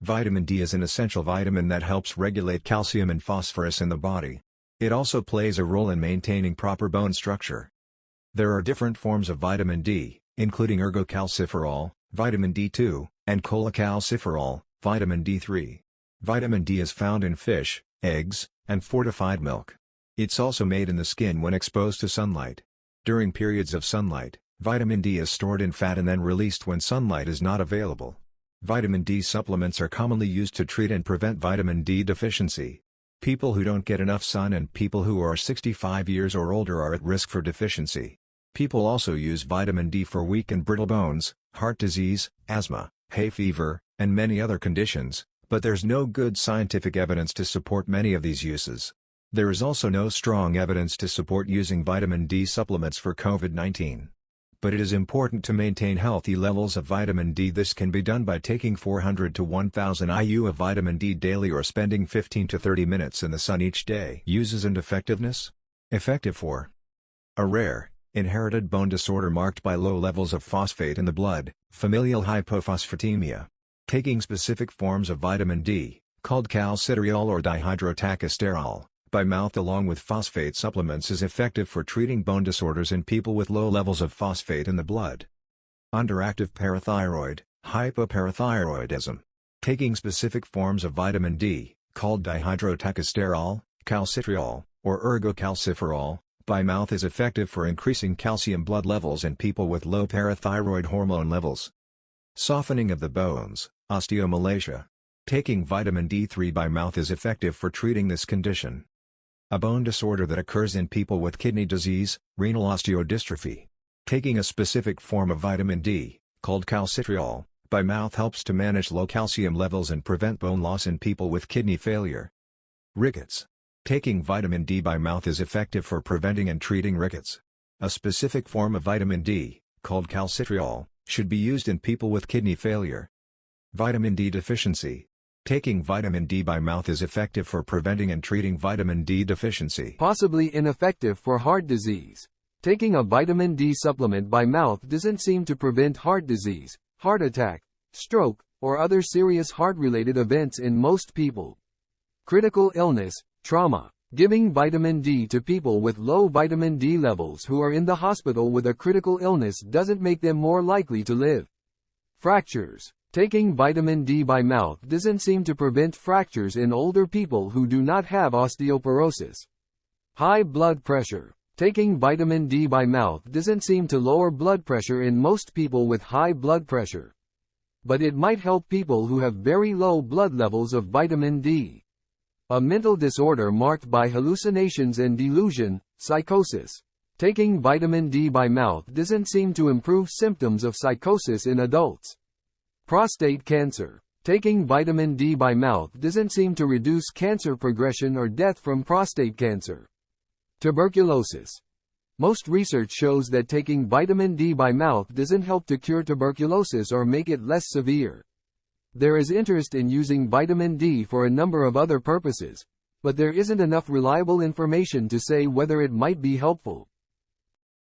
Vitamin D is an essential vitamin that helps regulate calcium and phosphorus in the body. It also plays a role in maintaining proper bone structure. There are different forms of vitamin D, including ergocalciferol, vitamin D2, and cholecalciferol, vitamin D3. Vitamin D is found in fish, eggs, and fortified milk. It's also made in the skin when exposed to sunlight. During periods of sunlight, vitamin D is stored in fat and then released when sunlight is not available. Vitamin D supplements are commonly used to treat and prevent vitamin D deficiency. People who don't get enough sun and people who are 65 years or older are at risk for deficiency. People also use vitamin D for weak and brittle bones, heart disease, asthma, hay fever, and many other conditions, but there's no good scientific evidence to support many of these uses. There is also no strong evidence to support using vitamin D supplements for COVID-19. But it is important to maintain healthy levels of vitamin D. This can be done by taking 400 to 1000 IU of vitamin D daily or spending 15 to 30 minutes in the sun each day. Uses and effectiveness? Effective for a rare, inherited bone disorder marked by low levels of phosphate in the blood, familial hypophosphatemia. Taking specific forms of vitamin D, called calcitriol or dihydrotacosterol, by mouth along with phosphate supplements is effective for treating bone disorders in people with low levels of phosphate in the blood. Underactive parathyroid, hypoparathyroidism. Taking specific forms of vitamin D, called dihydrotacosterol, calcitriol, or ergocalciferol, by mouth is effective for increasing calcium blood levels in people with low parathyroid hormone levels. Softening of the bones, osteomalacia. Taking vitamin D3 by mouth is effective for treating this condition. A bone disorder that occurs in people with kidney disease, renal osteodystrophy. Taking a specific form of vitamin D, called calcitriol, by mouth helps to manage low calcium levels and prevent bone loss in people with kidney failure. Rickets. Taking vitamin D by mouth is effective for preventing and treating rickets. A specific form of vitamin D, called calcitriol, should be used in people with kidney failure. Vitamin D deficiency. Taking vitamin D by mouth is effective for preventing and treating vitamin D deficiency. Possibly ineffective for heart disease. Taking a vitamin D supplement by mouth doesn't seem to prevent heart disease, heart attack, stroke, or other serious heart-related events in most people. Critical illness, trauma. Giving vitamin D to people with low vitamin D levels who are in the hospital with a critical illness doesn't make them more likely to live. Fractures. Taking vitamin D by mouth doesn't seem to prevent fractures in older people who do not have osteoporosis. High blood pressure. Taking vitamin D by mouth doesn't seem to lower blood pressure in most people with high blood pressure. But it might help people who have very low blood levels of vitamin D. A mental disorder marked by hallucinations and delusion, psychosis. Taking vitamin D by mouth doesn't seem to improve symptoms of psychosis in adults. Prostate cancer. Taking vitamin D by mouth doesn't seem to reduce cancer progression or death from prostate cancer. Tuberculosis. Most research shows that taking vitamin D by mouth doesn't help to cure tuberculosis or make it less severe. There is interest in using vitamin D for a number of other purposes, but there isn't enough reliable information to say whether it might be helpful.